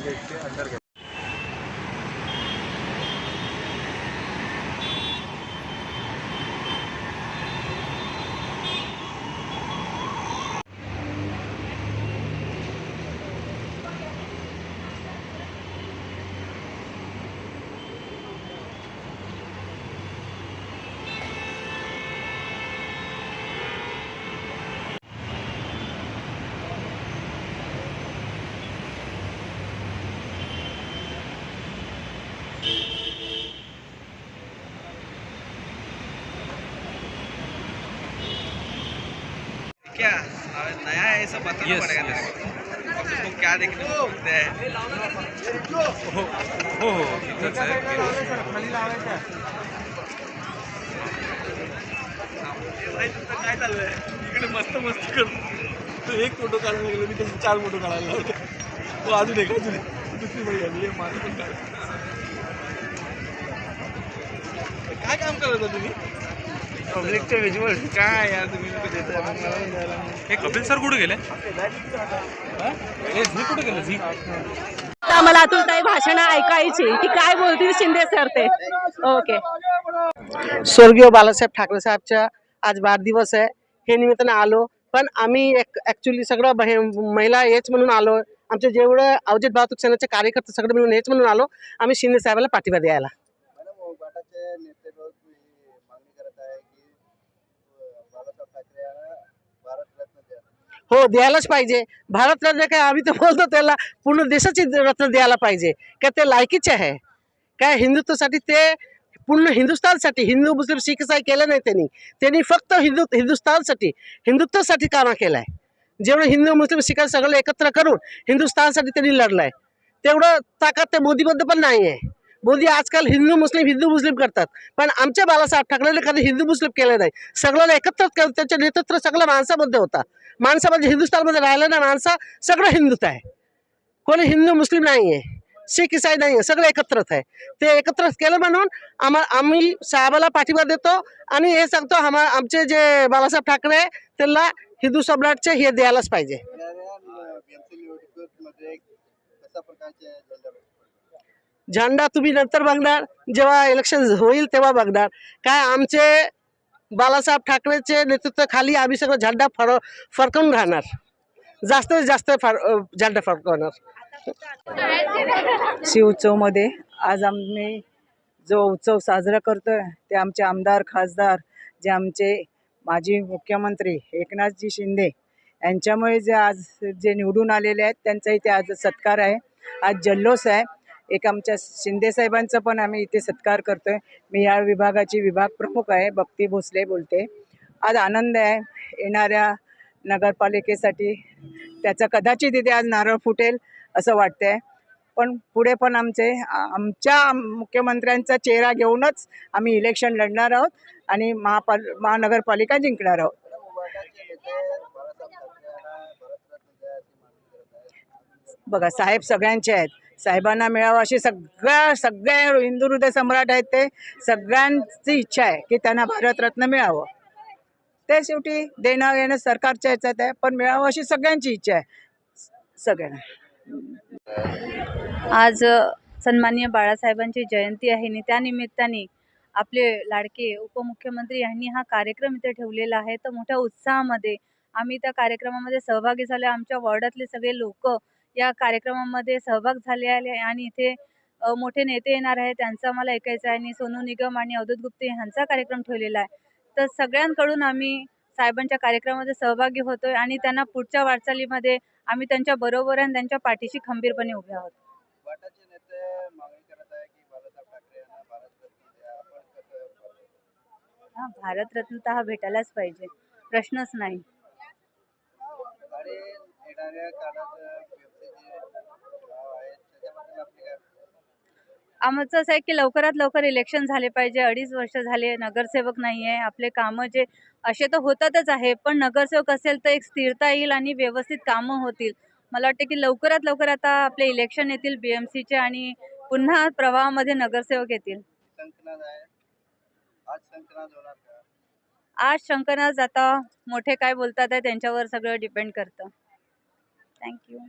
Gate के अंदर गए। क्या नया है, सब बताना पड़ेगा तेरे को। अब उसको क्या देखने को मिलता है। हो इथंच आहे काय चाललंय इकडे मस्त मस्ती करतो तो। एक फोटो काढायला गेलो मी, त्याचे 4 फोटो काढायला लावले. तो अजून एक दुसरी बळी आली माझं पण काय काम करत होता तुम्ही? पब्लिकचे विज्युअल काय यार तुम्ही लोक देताय. हे कपिल सर कुठे गेले? हे झी कुठे गेले? झी मला अतुलताई भाषण ऐकायची की काय बोलतील शिंदे सर ते. ओके. स्वर्गीय बाळासाहेब ठाकरे साहेबचा आज वाढदिवस आहे, हे निमित्तानं आलो. पण आम्ही ॲक्च्युली सगळं महिला हेच म्हणून आलो. आमचे जेवढं अवजत वाहतूक सेनेचे कार्यकर्ते सगळे मिळून हेच म्हणून आलो आम्ही शिंदे साहेबाला पाठिंबा द्यायला. हो, द्यायलाच पाहिजे. भारतरत्न काय आम्ही तर बोलतो त्याला पूर्ण देशाची रत्न द्यायला पाहिजे. काय ते लायकीचे आहे काय? हिंदुत्वासाठी ते पूर्ण हिंदुस्थानसाठी, हिंदू मुस्लिम सिख इसाई केलं नाही त्यांनी. त्यांनी फक्त हिंदुत्वासाठी काम केलं आहे. जेवढं हिंदू मुस्लिम सिख सगळं एकत्र करून हिंदुस्थानसाठी त्यांनी लढलं आहे. तेवढं ताकद त्या मोदीमध्ये पण नाही आहे. मोदी आजकाल हिंदू मुस्लिम करतात, पण आमच्या बाळासाहेब ठाकरेंनी कधी हिंदू मुस्लिम केलं नाही. सगळ्याला एकत्र करून त्यांचं नेतृत्व सगळं माणसामध्ये होता. माणसामध्ये हिंदुस्थानमध्ये राहिलं ना माणसा सगळं हिंदूत आहे. कोणी हिंदू मुस्लिम नाही आहे, सिख इसाई नाही आहे, सगळं एकत्रच आहे. ते एकत्रच केलं म्हणून आम्ही साहेबाला पाठिंबा देतो आणि हे सांगतो आमचे जे बाळासाहेब ठाकरे आहे त्यांना हिंदू सम्राटचे हे द्यायलाच पाहिजे. झेंडा तुम्ही नंतर बघणार, जेव्हा इलेक्शन होईल तेव्हा बघणार. काय आमचे बाळासाहेब ठाकरेचे नेतृत्वाखाली आम्ही सगळं झेंडा फडकवून राहणार. जास्तीत जास्त झेंडा फडकवणार. शिवचौमध्ये आज आम्ही जो उत्सव साजरा करतोय ते आमचे आमदार खासदार, जे आमचे माजी मुख्यमंत्री एकनाथजी शिंदे यांच्यामुळे जे आज जे निवडून आलेले आहेत त्यांचा इथे आज सत्कार आहे. आज जल्लोष आहे. एक आमच्या शिंदे साहेबांचा पण आम्ही इथे सत्कार करतोय. मी या विभागाची विभाग प्रमुख आहे, भक्ती भोसले बोलते. आज आनंद आहे येणाऱ्या नगरपालिकेसाठी. त्याचा कदाचित इथे आज नारळ फुटेल असं वाटतंय. पण पुढे पण आमच्या मुख्यमंत्र्यांचा चेहरा घेऊनच आम्ही इलेक्शन लढणार आहोत आणि महानगरपालिका जिंकणार आहोत. बघा, साहेब सगळ्यांचे आहेत. साहेबांना मिळावं अशी सगळे हिंदू हृदय सम्राट आहेत. ते सगळ्यांची इच्छा आहे की त्यांना भारतरत्न मिळावं. ते शेवटी देणं येणं सरकारच्या ह्याच्यात आहे, पण मिळावं अशी सगळ्यांची इच्छा आहे सगळ्यांना. आज सन्माननीय बाळासाहेबांची जयंती आहे आणि त्यानिमित्ताने आपले लाडके उपमुख्यमंत्री यांनी हा कार्यक्रम इथे ठेवलेला आहे. तर मोठ्या उत्साहामध्ये आम्ही त्या कार्यक्रमामध्ये सहभागी झाले. आमच्या वॉर्डातले सगळे लोक या कार्यक्रमामध्ये सहभाग झाले आहे आणि इथे मोठे नेते येणार आहे त्यांचं आम्हाला ऐकायचं आहे. आणि सोनू निगम आणि अवधूत गुप्ते यांचा कार्यक्रम ठेवलेला आहे. तर सगळ्यांकडून आम्ही साहेबांच्या कार्यक्रमामध्ये सहभागी होतोय आणि त्यांना पुढच्या वाटचालीमध्ये आम्ही त्यांच्या बरोबर आणि त्यांच्या पाठीशी खंबीरपणे उभे आहोत. हा, भारतरत्न तर हा भेटायलाच पाहिजे, प्रश्नच नाही. आमचं असं आहे की लवकरात लवकर इलेक्शन झाले पाहिजे. 2.5 वर्ष झाले नगरसेवक नाही आहे. आपले कामं जे असे तर होतातच आहे, पण नगरसेवक असेल तर एक स्थिरता येईल आणि व्यवस्थित कामं होतील. मला वाटते की लवकरात लवकर आता आपले इलेक्शन येतील BMCचे आणि पुन्हा प्रवाहामध्ये नगरसेवक येतील. आज शंकरनाथ आता मोठे काय बोलतात आहे त्यांच्यावर सगळं डिपेंड करतं. थँक्यू.